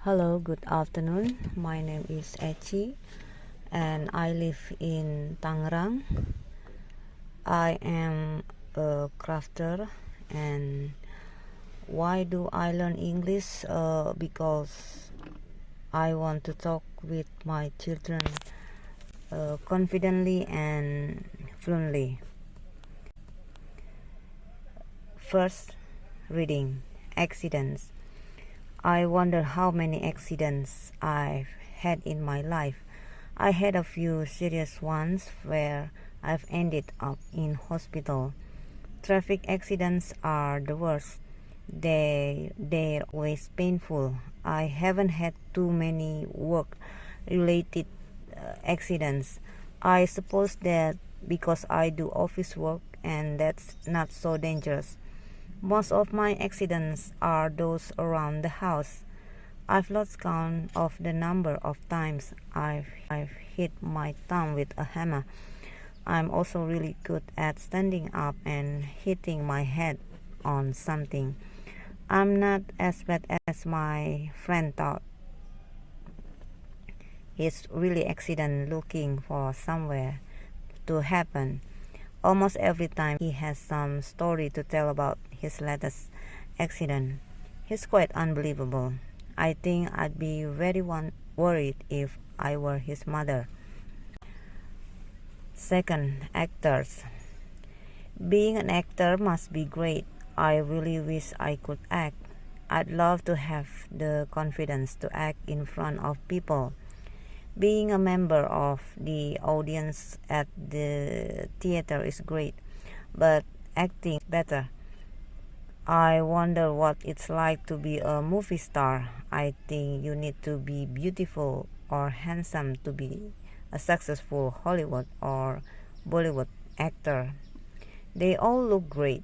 Hello, good afternoon. My name is Echi and I live in Tangerang. I am a crafter. And why do I learn English? Because I want to talk with my children confidently and fluently. First, reading. Accidents. I wonder how many accidents I've had in my life. I had a few serious ones where I've ended up in hospital. Traffic accidents are the worst. They're always painful. I haven't had too many work-related accidents. I suppose that because I do office work and that's not so dangerous. Most of my accidents are those around the house. I've lost count of the number of times I've hit my thumb with a hammer. I'm also really good at standing up and hitting my head on something. I'm not as bad as my friend thought. He's really accident looking for somewhere to happen. Almost every time he has some story to tell about his latest accident. He's quite unbelievable. I think I'd be very worried if I were his mother. Second, actors. Being an actor must be great. I really wish I could act. I'd love to have the confidence to act in front of people. Being a member of the audience at the theater is great, but acting is better. I wonder what it's like to be a movie star. I think you need to be beautiful or handsome to be a successful Hollywood or Bollywood actor. They all look great.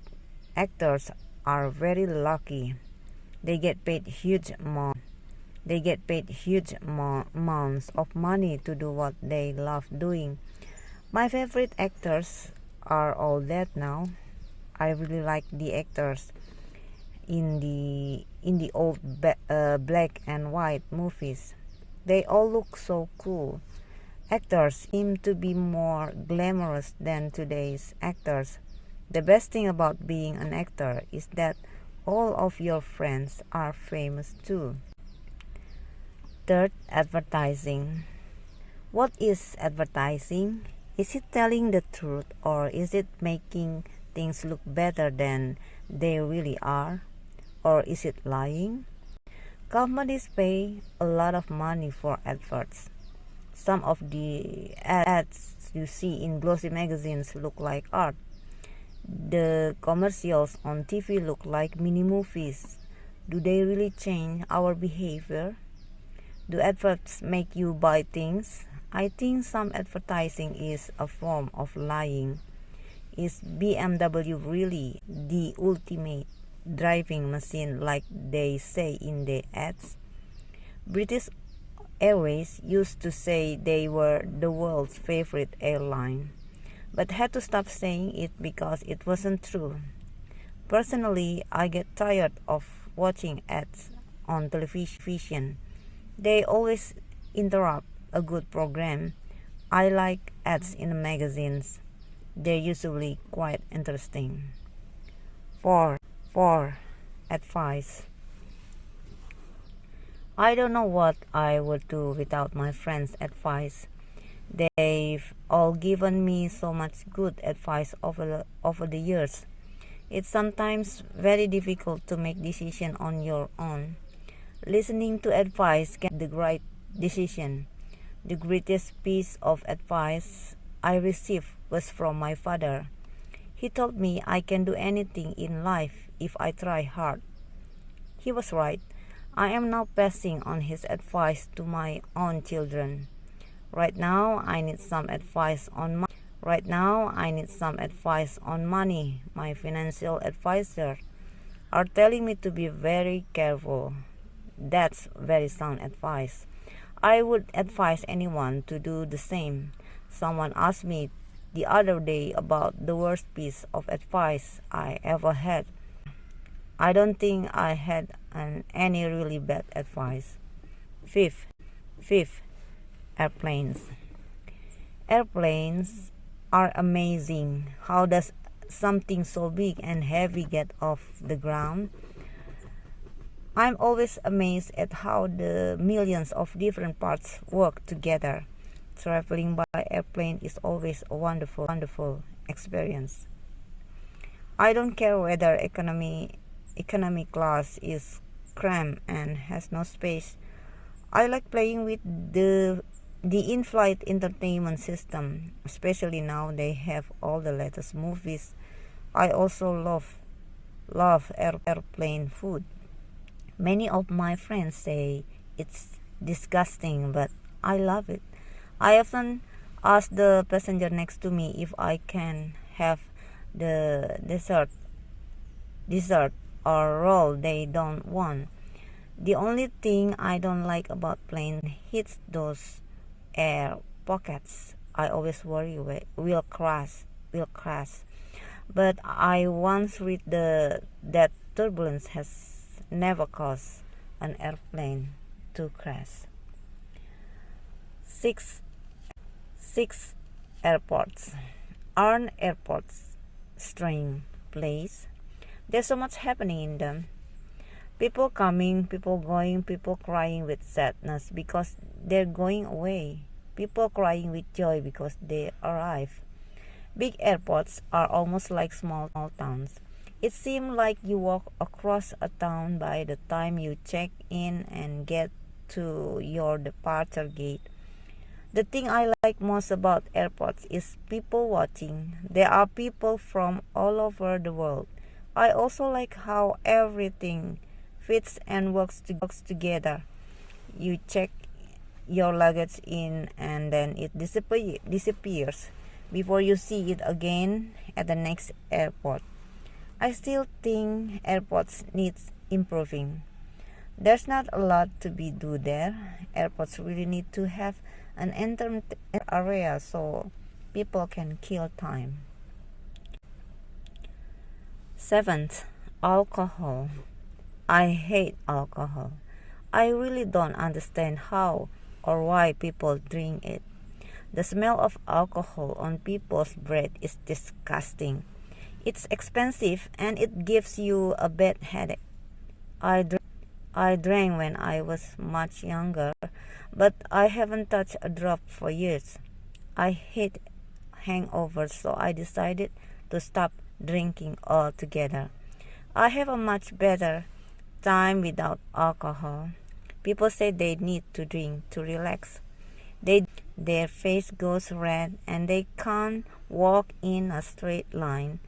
Actors are very lucky. They get paid huge amounts of money to do what they love doing. My favorite actors are all dead now. I really like the actors in the old black and white movies. They all look so cool. Actors seem to be more glamorous than today's actors. The best thing about being an actor is that all of your friends are famous too. Third, advertising. What is advertising? Is it telling the truth or is it making things look better than they really are? Or is it lying? Companies pay a lot of money for adverts. Some of the ads you see in glossy magazines look like art. The commercials on TV look like mini movies. Do they really change our behavior? Do adverts make you buy things? I think some advertising is a form of lying. Is BMW really the ultimate driving machine like they say in the ads? British Airways used to say they were the world's favorite airline, but had to stop saying it because it wasn't true. Personally, I get tired of watching ads on television. They always interrupt a good program. I like ads in magazines. They're usually quite interesting. 4. Advice. I don't know what I would do without my friends' advice. They've all given me so much good advice over the years. It's sometimes very difficult to make decisions on your own. Listening to advice can be the right decision. The greatest piece of advice I received was from my father. He told me I can do anything in life if I try hard. He was right. I am now passing on his advice to my own children. Right now, I need some advice on money. My financial advisor are telling me to be very careful. That's very sound advice. I would advise anyone to do the same. Someone asked me the other day about the worst piece of advice I ever had. I don't think I had any really bad advice. Fifth, airplanes. Airplanes are amazing. How does something so big and heavy get off the ground? I'm always amazed at how the millions of different parts work together. Traveling by airplane is always a wonderful experience. I don't care whether economy class is cramped and has no space. I like playing with the in-flight entertainment system, especially now they have all the latest movies. I also love airplane food. Many of my friends say it's disgusting, but I love it. I often ask the passenger next to me if I can have the dessert or roll they don't want. The only thing I don't like about plane hits those air pockets. I always worry will crash. But I once read that turbulence has never caused an airplane to crash. Six airports. Aren't airports strange place? There's so much happening in them. People coming, people going, people crying with sadness because they're going away. People crying with joy because they arrive. Big airports are almost like small towns. It seems like you walk across a town by the time you check in and get to your departure gate. The thing I like most about airports is people watching. There are people from all over the world. I also like how everything fits and works together. You check your luggage in and then it disappears before you see it again at the next airport. I still think airports need improving. There's not a lot to be do there. Airports really need to have an entertainment area so people can kill time. Seventh, alcohol. I hate alcohol. I really don't understand how or why people drink it. The smell of alcohol on people's breath is disgusting. It's expensive and it gives you a bad headache. I drank when I was much younger, but I haven't touched a drop for years. I hate hangovers, so I decided to stop drinking altogether. I have a much better time without alcohol. People say they need to drink to relax. Their face goes red and they can't walk in a straight line.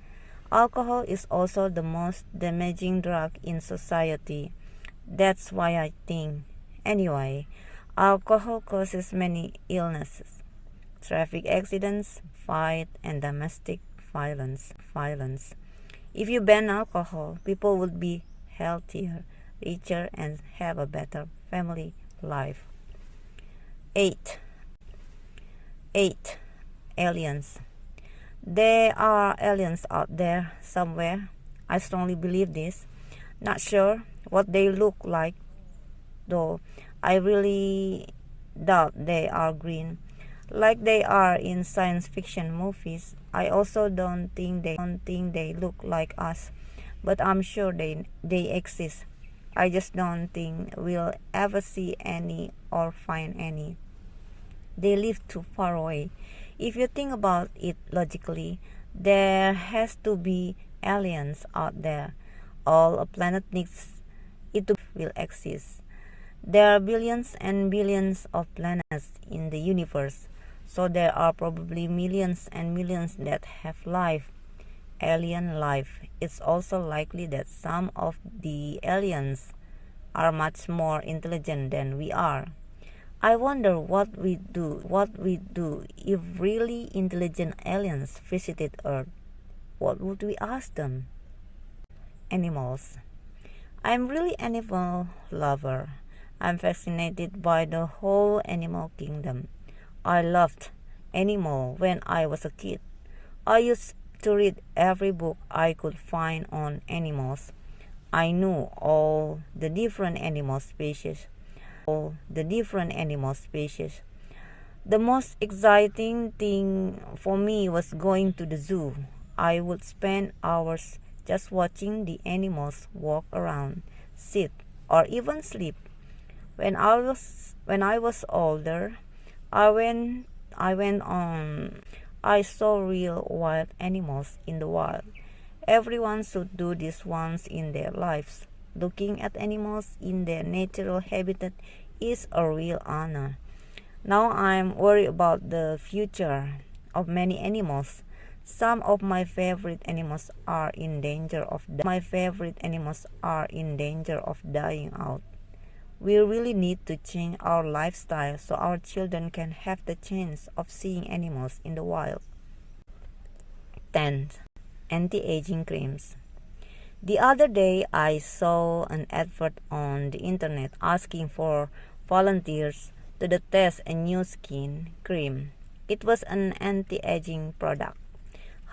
Alcohol is also the most damaging drug in society. That's why I think. Anyway, alcohol causes many illnesses, traffic accidents, fight, and domestic violence. If you ban alcohol, people would be healthier, richer, and have a better family life. 8. Aliens. There are aliens out there somewhere. I strongly believe this. Not sure what they look like, though. I really doubt they are green, like they are in science fiction movies. I also don't think they look like us, but I'm sure they exist. I just don't think we'll ever see any or find any. They live too far away. If you think about it logically, there has to be aliens out there. All a planet needs it to will exist. There are billions and billions of planets in the universe, so there are probably millions and millions that have life, alien life. It's also likely that some of the aliens are much more intelligent than we are. I wonder what we do if really intelligent aliens visited Earth. What would we ask them? Animals. I'm really animal lover. I'm fascinated by the whole animal kingdom. I loved animal when I was a kid. I used to read every book I could find on animals. I knew all the different animal species. the different animal species. The most exciting thing for me was going to the zoo. I would spend hours just watching the animals walk around, sit, or even sleep. When I was older, I went on. I saw real wild animals in the wild. Everyone should do this once in their lives. Looking at animals in their natural habitat is a real honor. Now I'm worried about the future of many animals. Some of my favorite animals are in danger of dying out. We really need to change our lifestyle so our children can have the chance of seeing animals in the wild. 10. Anti-aging creams. The other day I saw an advert on the internet asking for volunteers to test a new skin cream. It was an anti-aging product.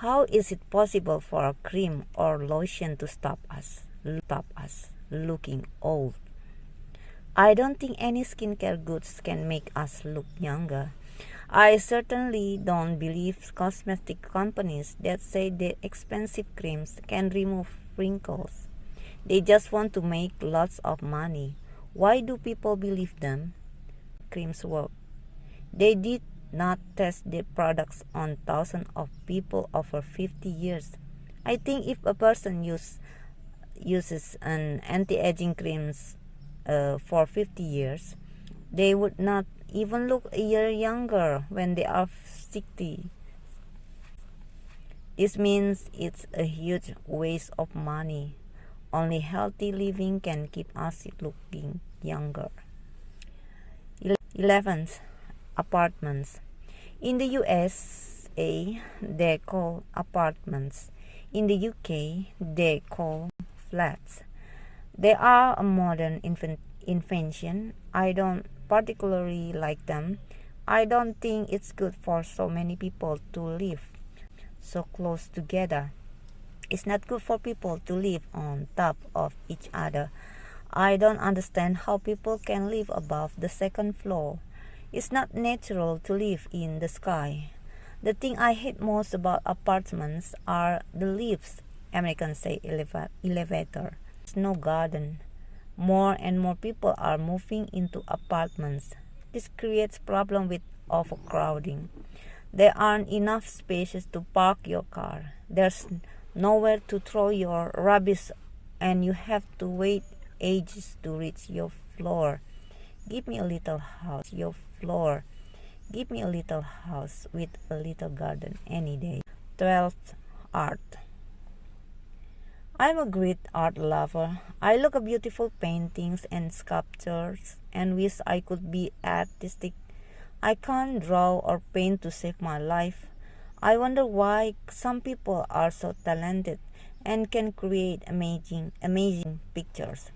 How is it possible for a cream or lotion to stop us looking old? I don't think any skincare goods can make us look younger. I certainly don't believe cosmetic companies that say that expensive creams can remove wrinkles. They just want to make lots of money. Why do people believe them? Creams work. They did not test the products on thousands of people over 50 years. I think if a person uses an anti-aging creams for 50 years, they would not even look a year younger when they are 60. This means it's a huge waste of money. Only healthy living can keep us looking younger. 11th, apartments. In the USA, they call apartments. In the UK, they call flats. They are a modern invention. I don't particularly like them. I don't think it's good for so many people to live so close together. It's not good for people to live on top of each other. I don't understand how people can live above the second floor. It's not natural to live in the sky. The thing I hate most about apartments are the lifts. Americans say elevator. There's no garden. More and more people are moving into apartments. This creates problem with overcrowding. There aren't enough spaces to park your car. There's nowhere to throw your rubbish, and you have to wait ages to reach your floor. Give me a little house, Give me a little house with a little garden any day. 12th, art. I'm a great art lover. I look at beautiful paintings and sculptures and wish I could be artistic. I can't draw or paint to save my life. I wonder why some people are so talented and can create amazing pictures,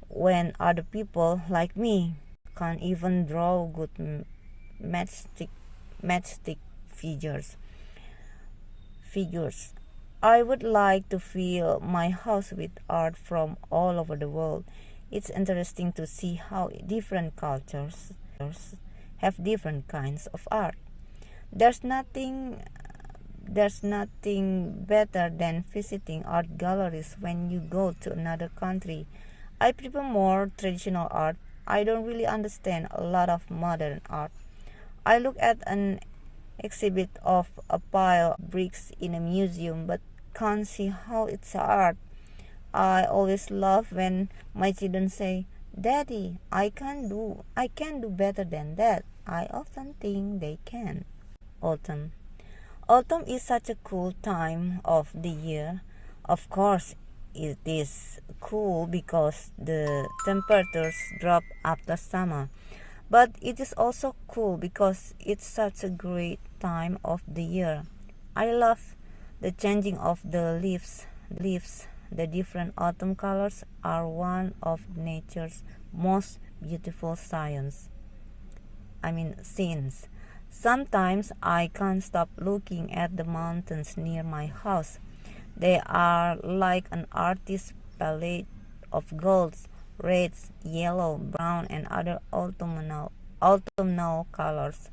when other people like me can't even draw good matchstick figures. I would like to fill my house with art from all over the world. It's interesting to see how different cultures have different kinds of art. There's nothing better than visiting art galleries when you go to another country. I prefer more traditional art. I don't really understand a lot of modern art. I look at an exhibit of a pile of bricks in a museum but can't see how it's art. I always love when my children say, "Daddy, I can do better than that." I often think they can. Autumn. Autumn is such a cool time of the year. Of course, it is cool because the temperatures drop after summer. But it is also cool because it's such a great time of the year. I love the changing of the leaves. The different autumn colors are one of nature's most beautiful scenes. Sometimes I can't stop looking at the mountains near my house. They are like an artist's palette of golds, reds, yellow, brown, and other autumnal colors.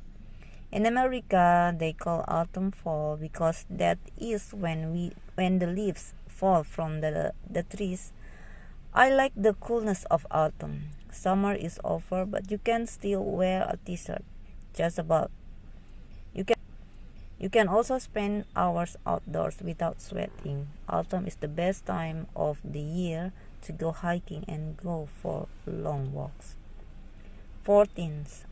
In America, they call autumn fall because that is when the leaves fall from the trees. I like the coolness of autumn. Summer is over, but you can still wear a t-shirt. Just about. You can also spend hours outdoors without sweating. Autumn is the best time of the year to go hiking and go for long walks. 14th.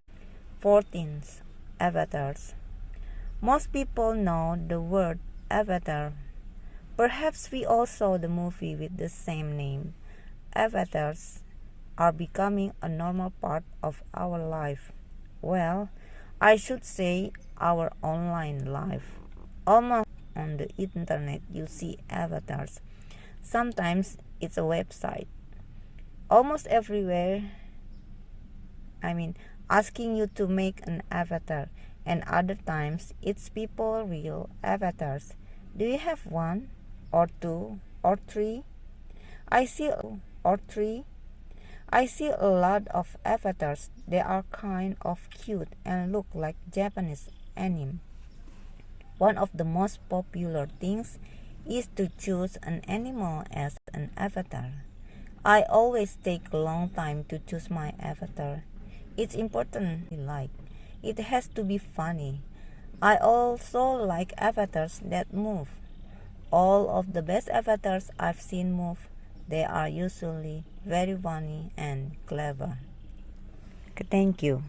14th. Avatars. Most people know the word avatar. Perhaps we all saw the movie with the same name. Avatars are becoming a normal part of our life. Well, I should say our online life. Almost on the internet you see avatars. Sometimes it's a website. Almost everywhere, asking you to make an avatar, and other times it's people real avatars. Do you have one or two or three? I see a lot of avatars. They are kind of cute and look like Japanese anime. One of the most popular things is to choose an animal as an avatar. I always take a long time to choose my avatar. It's important, it has to be funny. I also like avatars that move. All of the best avatars I've seen move. They are usually very funny and clever. Okay, thank you.